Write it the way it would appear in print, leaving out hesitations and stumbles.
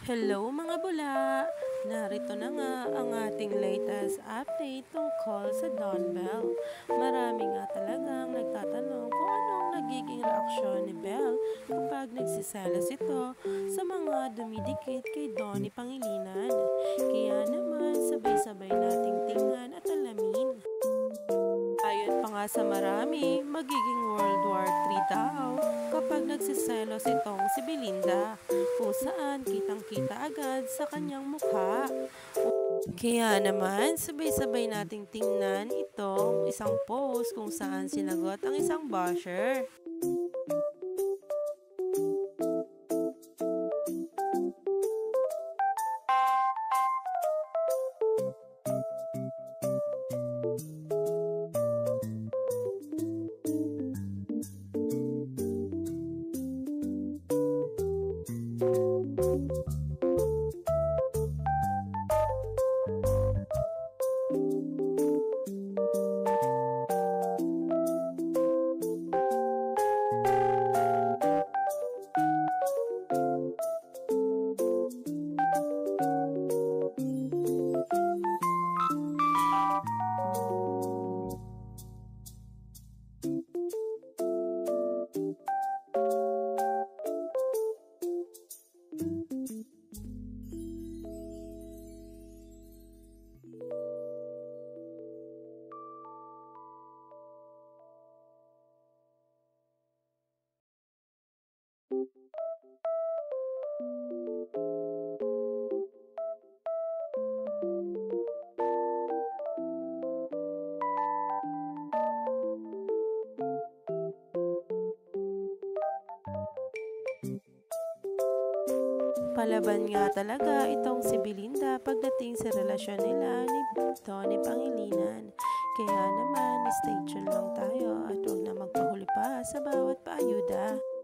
Hello mga bula! Narito na nga ang ating latest update tungkol sa Don Bell. Marami nga talagang nagtatanong kung anong nagiging reaksyon ni Bell kapag nagsiselos ito sa mga dumidikit kay Donnie Pangilinan. Kaya naman sabay-sabay nating tingnan at alamin. Ayon pa nga sa marami, magiging World War III daw kapag nagsiselos itong si Belinda, kung saan kitang-kita agad sa kanyang mukha. Kaya naman, sabay-sabay nating tingnan itong isang post kung saan sinagot ang isang basher. Palaban nga talaga itong si Belinda pagdating sa relasyon nila ni Donnie Pangilinan. Kaya naman, stay tuned lang tayo at huwag na magpahuli pa sa bawat paayuda.